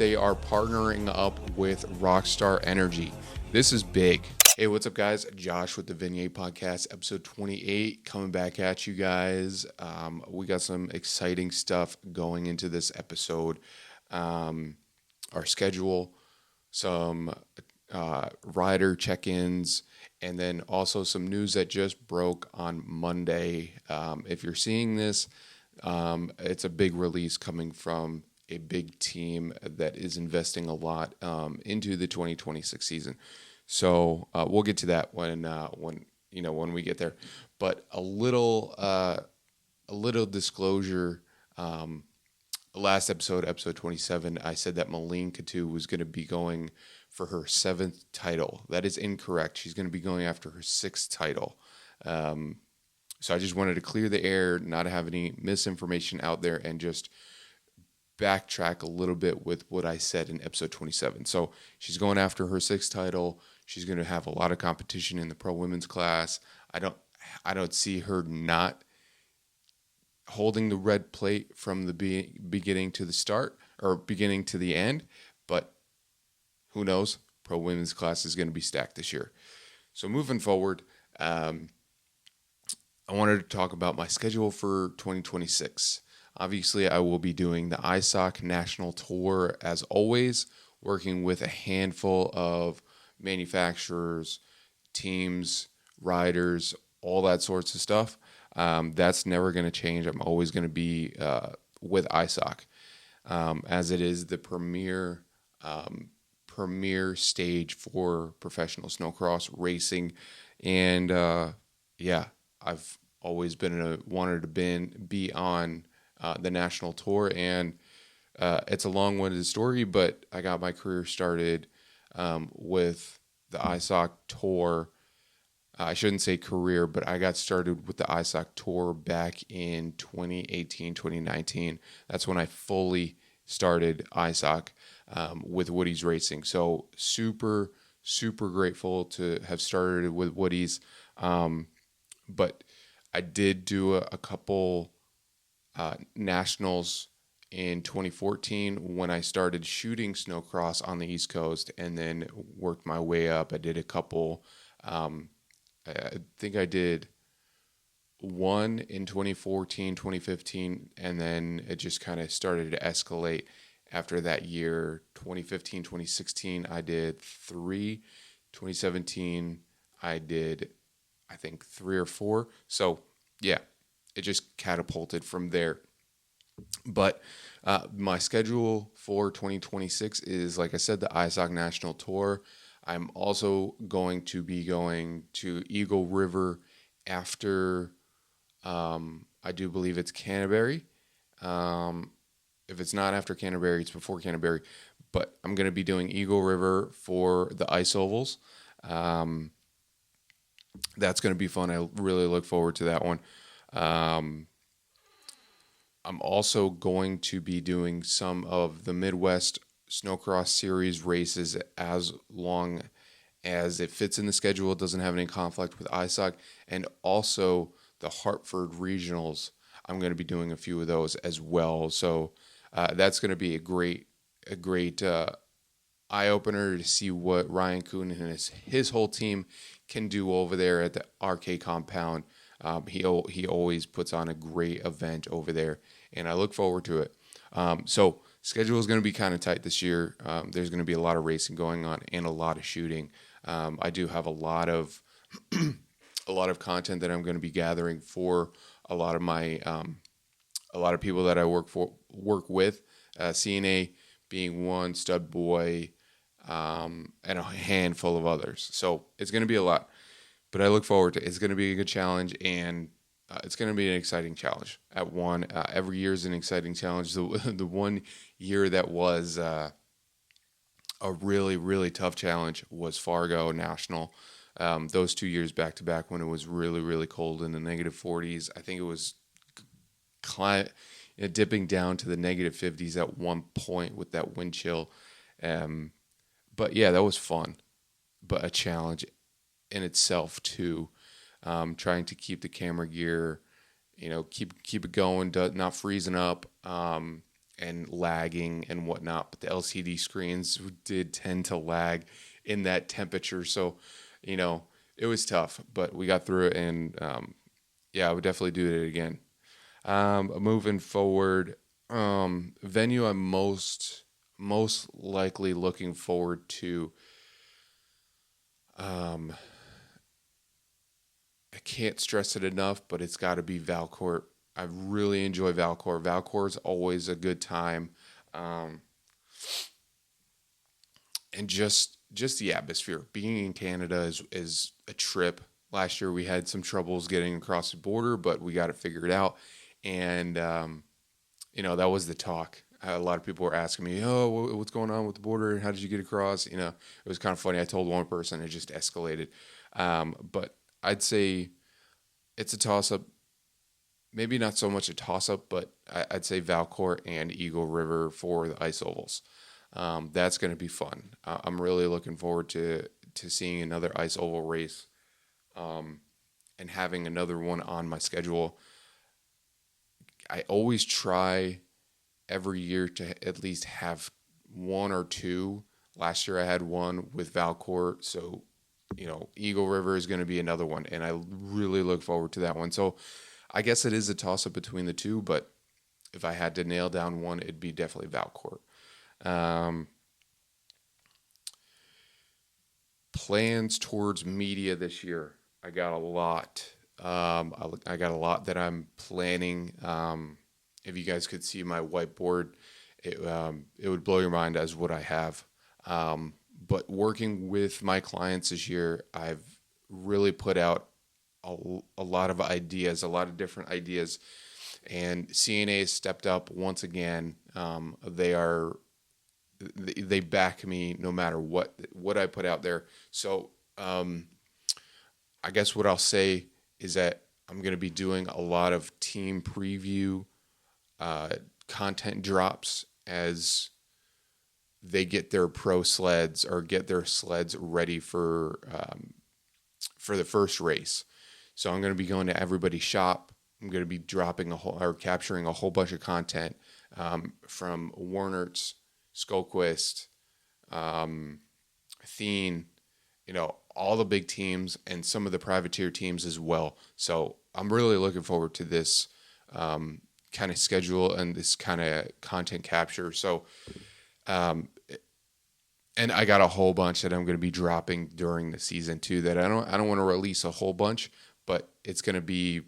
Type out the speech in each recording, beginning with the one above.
They are partnering up with Rockstar Energy. This is big. Hey, what's up, guys? Josh with the Vignette Podcast, episode 28, coming back at you guys. We got some exciting stuff going into this episode. Our schedule, some rider check-ins, and then also some news that just broke on Monday. If you're seeing this, it's a big release coming from a big team that is investing a lot into the 2026 season. So we'll get to that when we get there. But a little disclosure. Last episode 27, I said that Malene Coutu was going to be going for her 7th title. That is incorrect. She's going to be going after her 6th title. So I just wanted to clear the air, not have any misinformation out there, and just backtrack a little bit with what I said in episode 27. So she's going after her 6th title. She's going to have a lot of competition in the pro women's class. I don't see her not holding the red plate from the beginning to the start or beginning to the end, but who knows? Pro women's class is going to be stacked this year. So moving forward, I wanted to talk about my schedule for 2026. Obviously, I will be doing the ISOC National Tour as always, working with a handful of manufacturers, teams, riders, all that sorts of stuff. That's never going to change. I'm always going to be with ISOC, as it is the premier stage for professional snowcross racing. And I've always wanted to be on the national tour, and it's a long-winded story, but I got my career started with the ISOC tour. I shouldn't say career, but I got started with the ISOC tour back in 2018, 2019. That's when I fully started ISOC with Woody's Racing. So super, super grateful to have started with Woody's. But I did do a couple nationals in 2014 when I started shooting snowcross on the East Coast, and then worked my way up. I did a couple. I think I did one in 2014, 2015, and then it just kind of started to escalate after that year. 2015, 2016, I did 3. 2017, I did, I think, 3 or 4. So, yeah, it just catapulted from there. But my schedule for 2026 is, like I said, the ISOC National Tour. I'm also going to be going to Eagle River after, I do believe it's Canterbury. If it's not after Canterbury, it's before Canterbury. But I'm going to be doing Eagle River for the ice ovals. That's going to be fun. I really look forward to that one. I'm also going to be doing some of the Midwest Snowcross Series races as long as it fits in the schedule. It doesn't have any conflict with ISOC. And also the Hartford Regionals. I'm going to be doing a few of those as well. So that's going to be a great eye-opener to see what Ryan Kuhn and his whole team can do over there at the RK compound. He always puts on a great event over there, and I look forward to it. So schedule is going to be kind of tight this year. There's going to be a lot of racing going on and a lot of shooting. I do have a lot of content that I'm going to be gathering for a lot of my a lot of people that I work with. CNA being one, Stud Boy, and a handful of others. So it's going to be a lot, but I look forward to it. It's going to be a good challenge, and it's going to be an exciting challenge at one. Every year is an exciting challenge. The one year that was a really, really tough challenge was Fargo National. Those 2 years back to back when it was really, really cold in the negative 40s. I think it was dipping down to the negative 50s at one point with that wind chill. But yeah, that was fun, but a challenge in itself too. Trying to keep the camera gear, keep it going, not freezing up, and lagging and whatnot, but the LCD screens did tend to lag in that temperature. So, it was tough, but we got through it, and I would definitely do it again. Moving forward, venue I'm most likely looking forward to. I can't stress it enough, but it's got to be Valcourt. I really enjoy Valcourt. Valcourt is always a good time, and just the atmosphere. Being in Canada is a trip. Last year we had some troubles getting across the border, but we got it figured out, and that was the talk. A lot of people were asking me, "Oh, what's going on with the border? How did you get across?" It was kind of funny. I told one person, it just escalated. But I'd say it's a toss-up. Maybe not so much a toss-up, but I'd say Valcourt and Eagle River for the ice ovals. That's going to be fun. I'm really looking forward to seeing another ice oval race, and having another one on my schedule. I always try every year to at least have one or two. Last year I had one with Valcourt, so Eagle River is going to be another one, and I really look forward to that one. So I guess it is a toss-up between the two, but if I had to nail down one, it'd be definitely Valcourt. Plans towards media this year. I got a lot. I got a lot that I'm planning. If you guys could see my whiteboard, it would blow your mind as what I have. But working with my clients this year, I've really put out a lot of ideas, a lot of different ideas, and CNA has stepped up once again. They back me no matter what I put out there. So I guess what I'll say is that I'm going to be doing a lot of team preview content drops as they get their pro sleds or get their sleds ready for the first race. So I'm going to be going to everybody's shop. I'm going to be capturing a whole bunch of content from Warnert's, Skogquist, Thien, all the big teams and some of the privateer teams as well. So I'm really looking forward to this kind of schedule and this kind of content capture. So, and I got a whole bunch that I'm going to be dropping during the season too, that I don't want to release a whole bunch, but it's going to be,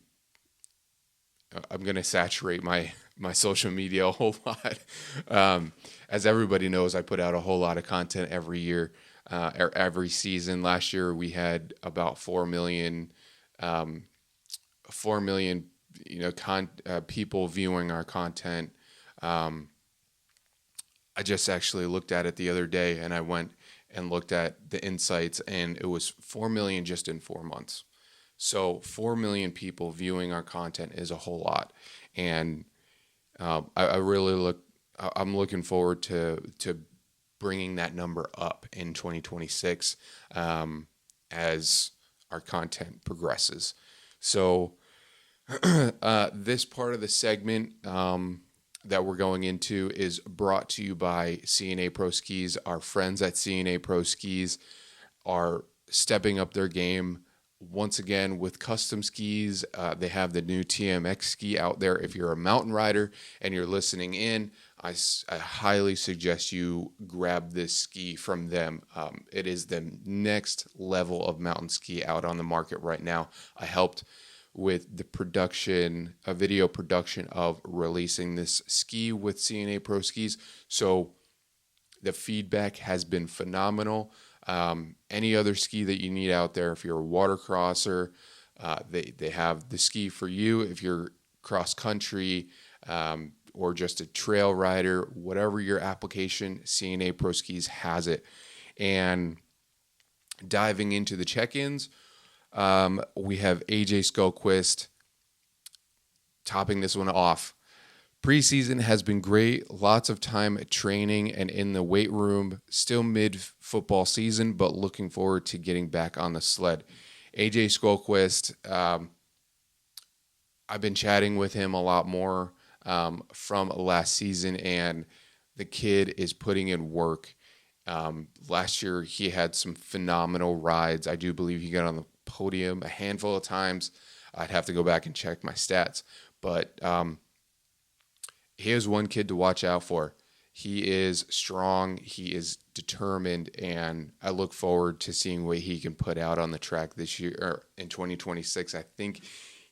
I'm going to saturate my social media a whole lot. As everybody knows, I put out a whole lot of content every year, every season. Last year we had about 4 million, people viewing our content. I just actually looked at it the other day, and I went and looked at the insights, and it was 4 million just in 4 months. So 4 million people viewing our content is a whole lot. And I'm looking forward to bringing that number up in 2026 as our content progresses. So this part of the segment that we're going into is brought to you by CNA Pro Skis. Our friends at CNA Pro Skis are stepping up their game once again with custom skis. They have the new TMX ski out there. If you're a mountain rider and you're listening in, I highly suggest you grab this ski from them. It is the next level of mountain ski out on the market right now. I helped with the production, a video production of releasing this ski with CNA Pro Skis. So the feedback has been phenomenal. Any other ski that you need out there, if you're a watercrosser, they have the ski for you. If you're cross country, or just a trail rider, whatever your application, CNA Pro Skis has it. And diving into the check-ins, we have AJ Skogquist topping this one off. Preseason has been great. Lots of time at training and in the weight room. Still mid-football season, but looking forward to getting back on the sled. AJ Skogquist, I've been chatting with him a lot more. from last season, and the kid is putting in work. Last year, he had some phenomenal rides. I do believe he got on the podium a handful of times. I'd have to go back and check my stats, but he is one kid to watch out for. He is strong, he is determined, and I look forward to seeing what he can put out on the track this year or in 2026. I think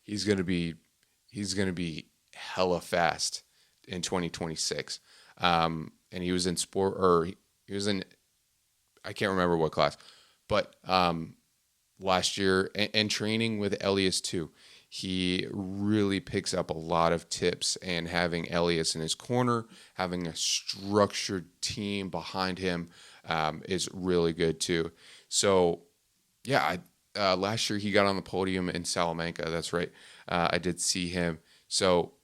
he's going to be hella fast in 2026. And he was in he was in, I can't remember what class, but last year and training with Elias too. He really picks up a lot of tips, and having Elias in his corner, having a structured team behind him is really good too. So, yeah, last year he got on the podium in Salamanca. That's right. I did see him. So,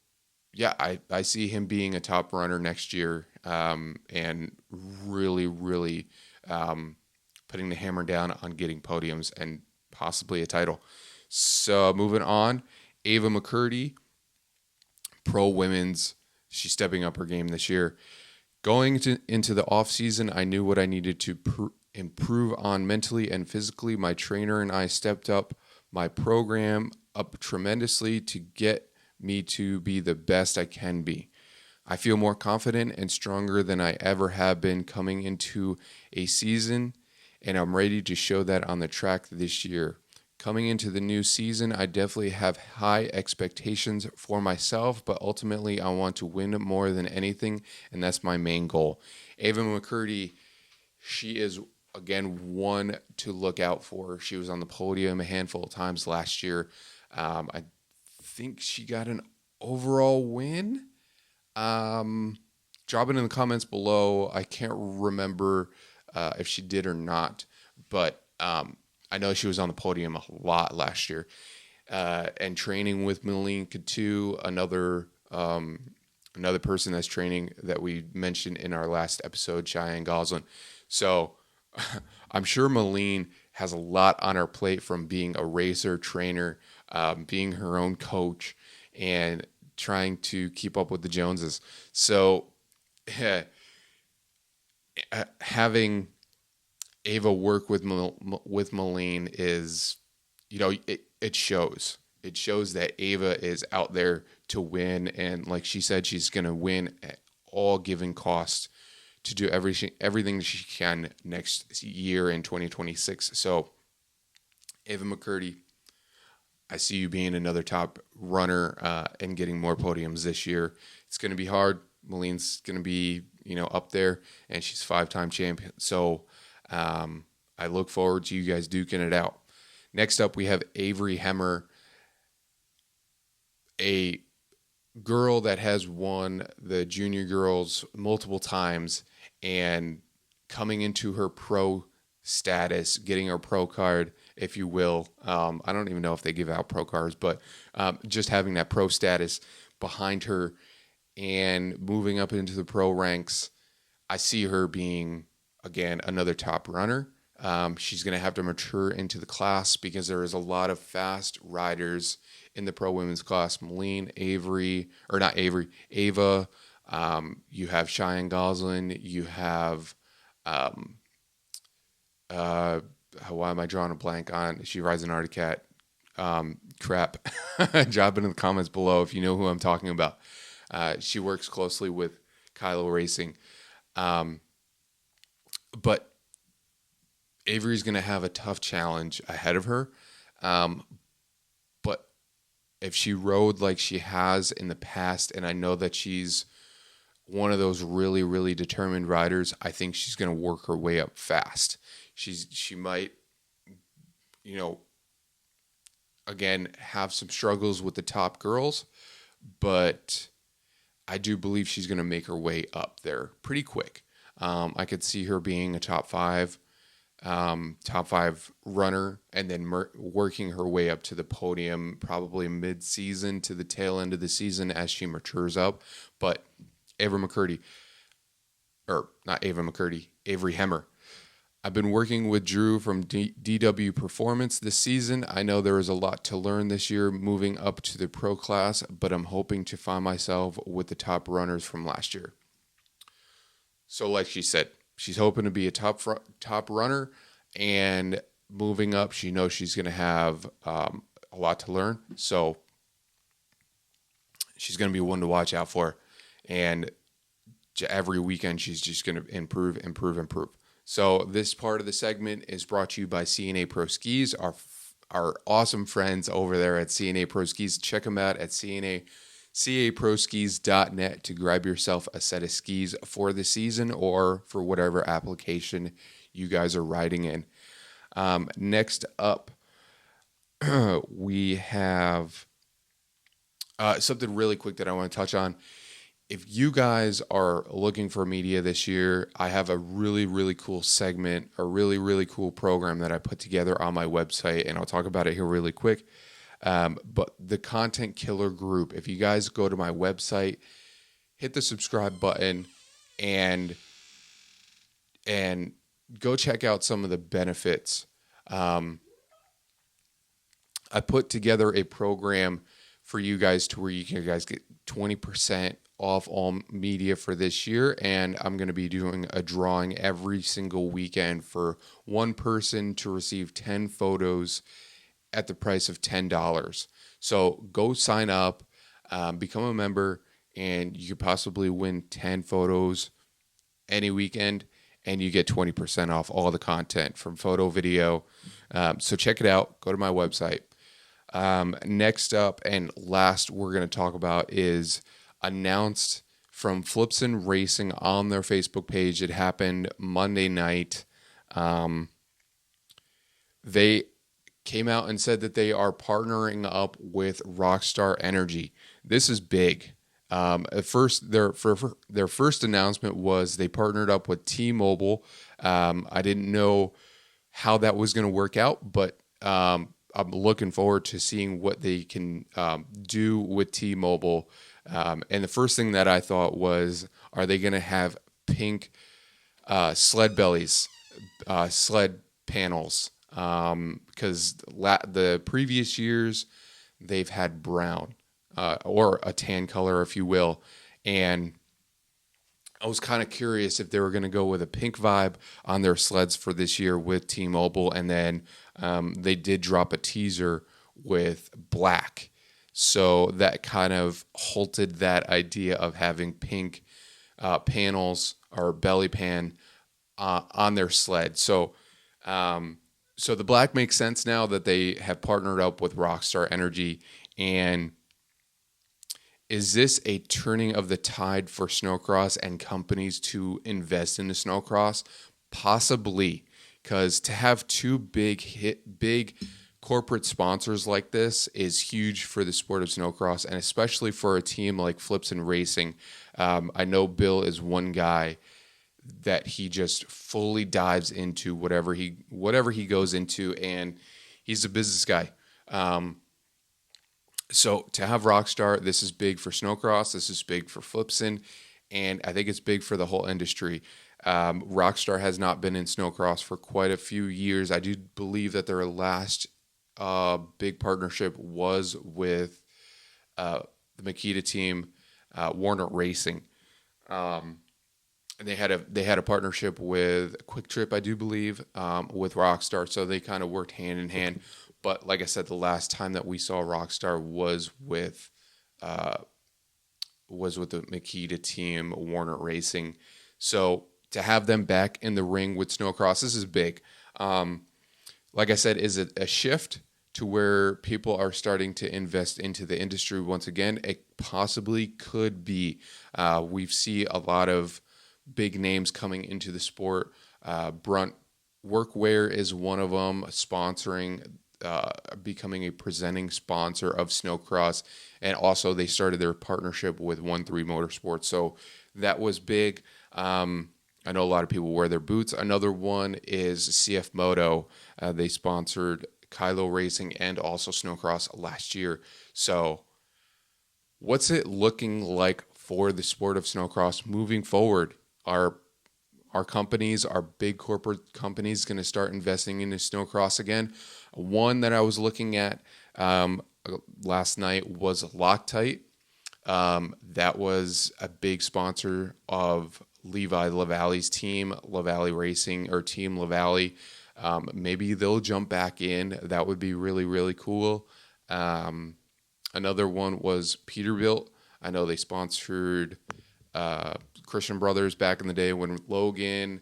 yeah, I see him being a top runner next year and really, really putting the hammer down on getting podiums and possibly a title. So moving on, Ava McCurdy, pro women's. She's stepping up her game this year. Going into the off season, I knew what I needed to improve on mentally and physically. My trainer and I stepped up my program up tremendously to get me to be the best I can be. I feel more confident and stronger than I ever have been coming into a season, and I'm ready to show that on the track this year. Coming into the new season, I definitely have high expectations for myself, but ultimately I want to win more than anything, and that's my main goal. Ava McCurdy, she is, again, one to look out for. She was on the podium a handful of times last year. I think she got an overall win. Drop it in the comments below. I can't remember if she did or not, but I know she was on the podium a lot last year, and training with Malene Katu, another person that's training that we mentioned in our last episode, Cheyenne Goslin. So I'm sure Malene has a lot on her plate from being a racer, trainer, being her own coach, and trying to keep up with the Joneses. So having Ava work with Malene is, it shows. It shows that Ava is out there to win, and like she said, she's going to win at all given costs to do everything she can next year in 2026. So, Ava McCurdy, I see you being another top runner and getting more podiums this year. It's going to be hard. Malene's going to be, up there, and she's 5-time champion. So, I look forward to you guys duking it out. Next up, we have Avery Hemmer, a girl that has won the junior girls multiple times, and coming into her pro status, getting her pro card, if you will. I don't even know if they give out pro cards, but just having that pro status behind her and moving up into the pro ranks, I see her being, again, another top runner. She's going to have to mature into the class because there is a lot of fast riders in the pro women's class. Malene, Ava. You have Cheyenne Goslin. You have, why am I drawing a blank on? She rides an Arctic Cat. Crap. Drop it in the comments below if you know who I'm talking about. She works closely with Kylo Racing. But Avery's going to have a tough challenge ahead of her. But if she rode like she has in the past, and I know that she's one of those really, really determined riders, I think she's going to work her way up fast. She might, again, have some struggles with the top girls, but I do believe she's going to make her way up there pretty quick. I could see her being a top five runner, and then working her way up to the podium, probably mid-season to the tail end of the season as she matures up. But Avery Hemmer, I've been working with Drew from DW Performance this season. I know there is a lot to learn this year moving up to the pro class, but I'm hoping to find myself with the top runners from last year. So like she said, she's hoping to be a top runner, and moving up, she knows she's going to have a lot to learn. So she's going to be one to watch out for. And every weekend, she's just going to improve. So this part of the segment is brought to you by CNA Pro Skis, our awesome friends over there at CNA Pro Skis. Check them out at caproskis.net to grab yourself a set of skis for the season or for whatever application you guys are riding in. Next up, we have something really quick that I want to touch on. If you guys are looking for media this year, I have a really, really cool segment, a really, really cool program that I put together on my website, and I'll talk about it here really quick. But the Content Killer Group, if you guys go to my website, hit the subscribe button and go check out some of the benefits. I put together a program for you guys to where you guys get 20% off all media for this year, and I'm going to be doing a drawing every single weekend for one person to receive 10 photos at the price of $10. So go sign up, become a member, and you could possibly win 10 photos any weekend, and you get 20% off all the content from photo, video. So check it out. Go to my website. Next up and last we're going to talk about is announced from Flipson Racing on their Facebook page. It happened Monday night. They came out and said that they are partnering up with Rockstar Energy. This is big. At first, their first announcement was they partnered up with T-Mobile. I didn't know how that was going to work out, but I'm looking forward to seeing what they can do with T-Mobile. And the first thing that I thought was, are they going to have pink sled bellies, sled panels? Because the previous years, they've had brown or a tan color, if you will. And I was kind of curious if they were going to go with a pink vibe on their sleds for this year with T-Mobile. And then they did drop a teaser with black. So that kind of halted that idea of having pink panels or belly pan on their sled. So the black makes sense now that they have partnered up with Rockstar Energy. And is this a turning of the tide for snowcross and companies to invest in the snowcross? Possibly, because to have two big corporate sponsors like this is huge for the sport of snowcross, and especially for a team like Flipson Racing. I know Bill is one guy that he just fully dives into whatever he goes into, and he's a business guy. So to have Rockstar, this is big for snowcross, this is big for Flipson, and I think it's big for the whole industry. Rockstar has not been in snowcross for quite a few years. I do believe that their last big partnership was with the Makita team, Warner Racing. They had a partnership with Quick Trip, I do believe, with Rockstar, so they kind of worked hand in hand. But like I said, the last time that we saw Rockstar was with the Makita team, Warner Racing. So to have them back in the ring with snowcross, this is big. Like I said, is it a shift to where people are starting to invest into the industry once again? It possibly could be. We see a lot of big names coming into the sport. Brunt Workwear is one of them, becoming a presenting sponsor of snowcross, and also they started their partnership with 1-3 Motorsports. So that was big. I know a lot of people wear their boots. Another one is CF Moto. They sponsored Kylo Racing and also snowcross last year. So what's it looking like for the sport of snowcross moving forward? Are our companies, our big corporate companies, going to start investing into snowcross again. One that I was looking at last night was Loctite. That was a big sponsor of Levi LaValle's team, LaValle Racing, or Team LaValle. Maybe they'll jump back in. That would be really, really cool. Another one was Peterbilt. I know they sponsored Christian Brothers back in the day when Logan,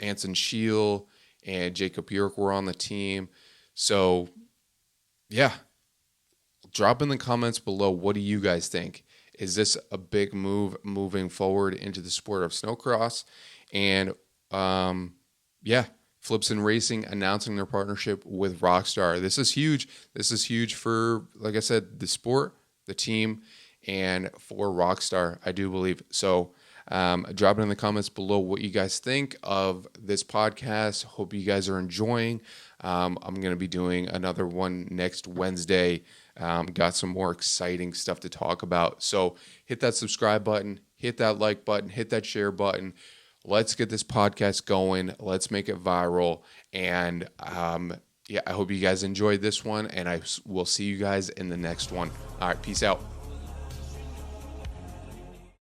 Anson Scheel, and Jacob York were on the team. So, yeah, drop in the comments below. What do you guys think? Is this a big move moving forward into the sport of snowcross? And, Flips and Racing announcing their partnership with Rockstar. This is huge. This is huge for, like I said, the sport, the team, and for Rockstar, I do believe. So drop it in the comments below what you guys think of this podcast. Hope you guys are enjoying. I'm going to be doing another one next Wednesday. Got some more exciting stuff to talk about. So hit that subscribe button, hit that like button, hit that share button. Let's get this podcast going. Let's make it viral. And I hope you guys enjoyed this one, and I will see you guys in the next one. All right, peace out.